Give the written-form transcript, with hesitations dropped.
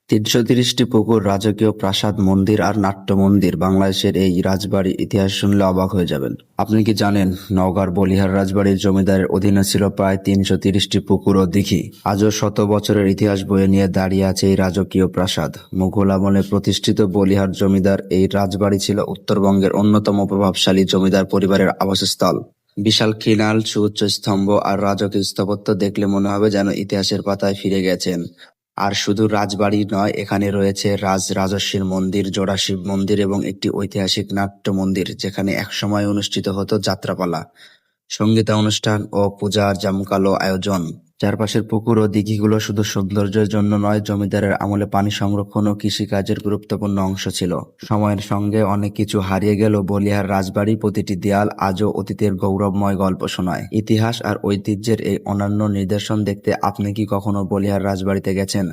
৩৩০টি পুকুর, রাজকীয় প্রাসাদ, মন্দির আর নাট্য মন্দির। বাংলাদেশের এই রাজবাড়ির ইতিহাস শুনলে অবাক হয়ে যাবেন। আপনি কি জানেন নওগাঁর বলিহার রাজবাড়ির জমিদারের অধীনে ছিল প্রায় ৩৩০টি পুকুর ও দিঘি। আজও শত বছরের ইতিহাস বয়ে নিয়ে দাঁড়িয়ে আছে এই রাজকীয় প্রাসাদ। মুঘল আমলে প্রতিষ্ঠিত বলিহার জমিদার এই রাজবাড়ি ছিল উত্তরবঙ্গের অন্যতম প্রভাবশালী জমিদার পরিবারের আবাসস্থল। বিশাল খিলান, সুউচ্চ স্তম্ভ আর রাজকীয় স্থাপত্য দেখলে মনে হবে যেন ইতিহাসের পাতায় ফিরে গেছেন। আর শুধু রাজবাড়ি নয়, এখানে রয়েছে রাজরাজস্বীর মন্দির, জোড়া শিব মন্দির এবং একটি ঐতিহাসিক নাট্য মন্দির যেখানে একসময় অনুষ্ঠিত হতো যাত্রাপালা, সঙ্গীতানুষ্ঠান ও পূজার জমকালো আয়োজন। চারপাশের পুকুর ও দিঘিগুলো শুধু সৌন্দর্যের জন্য নয়, জমিদারের আমলে পানি সংরক্ষণ ও কৃষিকাজের গুরুত্বপূর্ণ অংশ ছিল। সময়ের সঙ্গে অনেক কিছু হারিয়ে গেলেও বলিহার রাজবাড়ির প্রতিটি দেয়াল আজও অতীতের গৌরবময় গল্প শোনায়। ইতিহাস আর ঐতিহ্যের এই অনন্য নিদর্শন দেখতে আপনি কি কখনো বলিহার রাজবাড়িতে গেছেন?